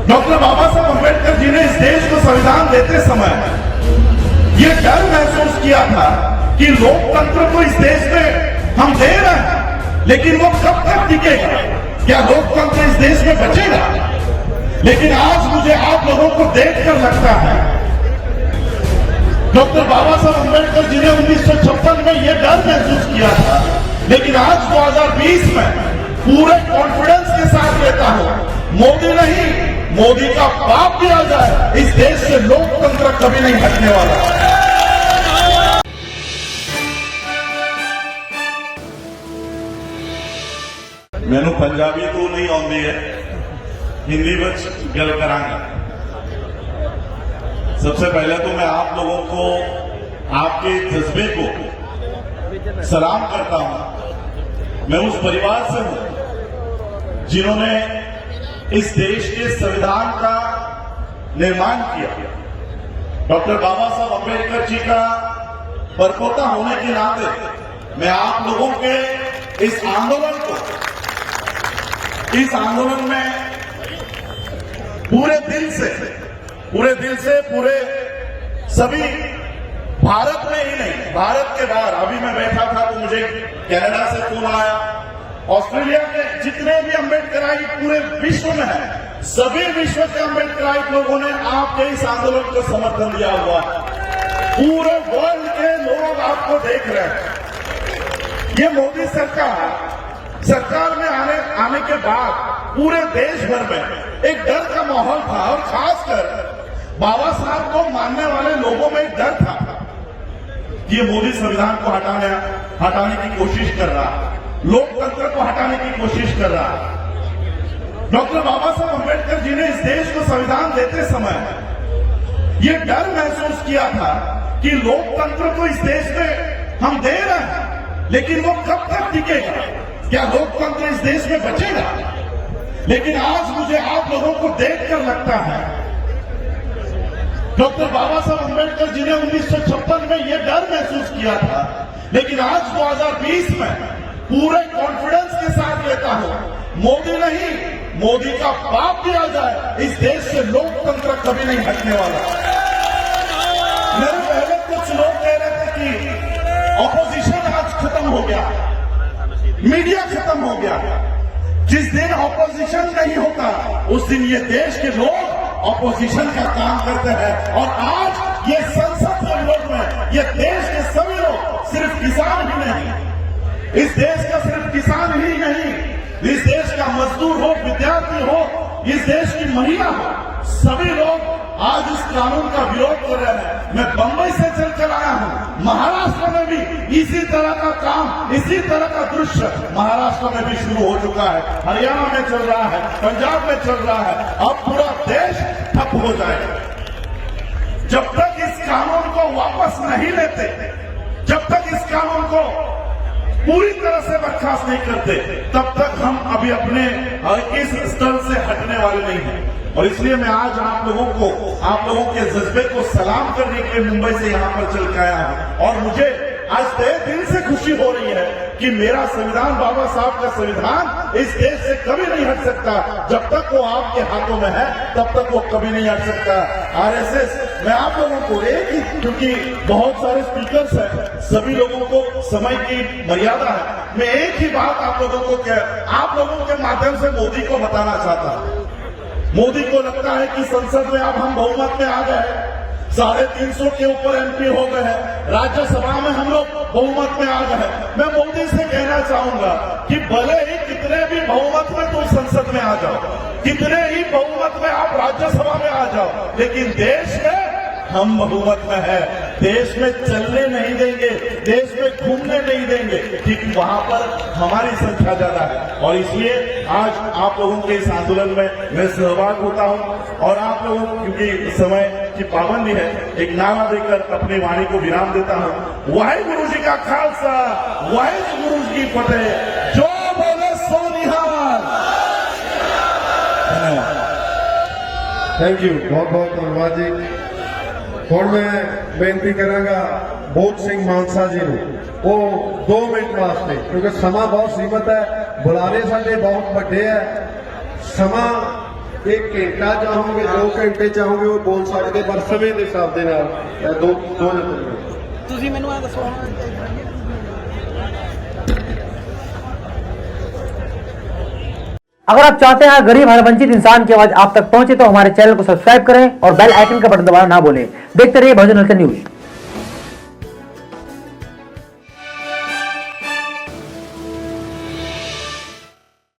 Doctor बाबा साहब अम्बेडकर जी ने इस देश को संविधान देते समय ये डर महसूस किया था कि लोकतंत्र को इस देश में हम दे रहे हैं, लेकिन वो कब तक टिकेगा? क्या लोकतंत्र इस देश में बचेगा? लेकिन आज मुझे आप लोगों को देखकर लगता है डॉक्टर बाबा साहब अम्बेडकर जी ने 1956 में यह डर महसूस किया था, लेकिन आज 2020 में पूरे कॉन्फिडेंस के साथ लेता हूं, मोदी नहीं, मोदी का बाप भी आ जाए, इस देश से लोकतंत्र कभी नहीं हटने वाला। मैनू पंजाबी तो नहीं आती है, हिंदी में गल करांगा। सबसे पहले तो मैं आप लोगों को, आपके जज्बे को सलाम करता हूं। मैं उस परिवार से हूं जिन्होंने इस देश के संविधान का निर्माण किया। डॉक्टर बाबा साहब अम्बेडकर जी का परपोता होने के नाते मैं आप लोगों के इस आंदोलन में पूरे दिल से पूरे सभी भारत में ही नहीं, भारत के बाहर, अभी मैं बैठा था तो मुझे कनाडा से फोन आया, ऑस्ट्रेलिया के जितने भी अम्बेडकराई पूरे विश्व में है, सभी विश्व के अम्बेडकराई लोगों ने आपके इस आंदोलन को समर्थन दिया हुआ है। पूरे वर्ल्ड के लोग आपको देख रहे हैं। ये मोदी सरकार में आने के बाद पूरे देश भर में एक डर का माहौल था, और खासकर बाबा साहब को मानने वाले लोगों में एक डर था कि ये मोदी संविधान को हटाने की कोशिश कर रहा है, लोकतंत्र को हटाने की कोशिश कर रहा है। डॉक्टर बाबा साहब अम्बेडकर जी ने इस देश को संविधान देते समय ये डर महसूस किया था कि लोकतंत्र को इस देश में हम दे रहे हैं, लेकिन वो कब तक टिकेगा? क्या लोकतंत्र इस देश में बचेगा? लेकिन आज मुझे आप लोगों को देखकर लगता है डॉक्टर बाबा साहब अम्बेडकर जी ने 1956 में यह डर महसूस किया था, लेकिन आज 2020 में पूरे कॉन्फिडेंस के साथ लेता हूं, मोदी नहीं, मोदी का बाप भी आ जाए, इस देश से लोकतंत्र कभी नहीं हटने वाला। मेरे पहले कुछ लोग कह रहे थे कि ऑपोजिशन आज खत्म हो गया, मीडिया खत्म हो गया। जिस दिन ऑपोजिशन नहीं होता उस दिन ये देश के लोग ऑपोजिशन का काम करते हैं, और आज ये संसद के लोग में ये देश के सभी लोग, सिर्फ किसान ही नहीं, इस देश का सिर्फ किसान ही नहीं, इस देश का मजदूर हो, विद्यार्थी हो, इस देश की महिला हो, सभी लोग आज इस कानून का विरोध कर रहे हैं। मैं बंबई से चलकर आया हूं, महाराष्ट्र में भी इसी तरह का काम, इसी तरह का दृश्य महाराष्ट्र में भी शुरू हो चुका है, हरियाणा में चल रहा है, पंजाब में चल रहा है। अब पूरा देश ठप हो जाएगा। जब तक इस कानून को वापस नहीं लेते, जब तक इस कानून को पूरी तरह से बर्खास्त नहीं करते, तब तक हम अभी अपने इस स्थल से हटने वाले नहीं हैं। और इसलिए मैं आज आप लोगों के जज्बे को सलाम करने के लिए मुंबई से यहां पर चल के आया हूं, और मुझे आज तहे दिल से खुशी हो रही है कि मेरा संविधान, बाबा साहब का संविधान इस देश से कभी नहीं हट सकता। जब तक वो आपके हाथों में है तब तक वो कभी नहीं हट सकता। आरएसएस, मैं आप लोगों को क्योंकि बहुत सारे स्पीकर्स हैं, सभी लोगों को समय की मर्यादा है, मैं एक ही बात आप लोगों के माध्यम से मोदी को बताना चाहता हूं। मोदी को लगता है कि संसद में अब हम बहुमत में आ गए, 350 के ऊपर एमपी हो गए हैं, राज्यसभा में हम लोग बहुमत में आ गए। मैं मोदी से कहना चाहूंगा कि भले ही कितने भी बहुमत में तुम संसद में आ जाओ, कितने ही बहुमत में आप राज्यसभा में आ जाओ, लेकिन देश में हम बहुमत में है, देश में चलने नहीं देंगे, देश में घूमने नहीं देंगे, क्योंकि वहां पर हमारी संख्या ज्यादा है। और इसलिए आज आप लोगों के इस आंदोलन में मैं सहभाग होता हूं, और आप लोगों, क्योंकि समय की पाबंदी है, एक नारा देकर अपनी वाणी को विराम देता हूं। वाहिगुरु जी का खालसा, वाहिगुरु जी की फतेह, जो बोले सो निहाल। थैंक यू, बहुत बहुत धन्यवाद जी। ਹੁਣ मैं बेनती करांगा भोग सिंह मानसा जी ਨੂੰ, वो 2 मिनट वास्ते, क्योंकि समा बहुत सीमित है, बुलारे साडे बहुत ਵੱਡੇ है, समा 1 ਘੰਟਾ ਚਾਹੋਗੇ 2 ਘੰਟੇ ਚਾਹੋਗੇ ਉਹ ਬੋਲ ਸਕਦੇ, ਪਰ ਸਮੇਂ ਦੇ ਹਿਸਾਬ ਦੇ ਨਾਲ ਦੋ ਤੁਸੀਂ ਮੈਨੂੰ ਇਹ ਦੱਸੋ अगर आप चाहते हैं गरीब हर वंचित इंसान की आवाज आप तक पहुंचे तो हमारे चैनल को सब्सक्राइब करें और बेल आइकन का बटन दबाना ना भूलें। देखते रहिए बहुजन हलचल न्यूज।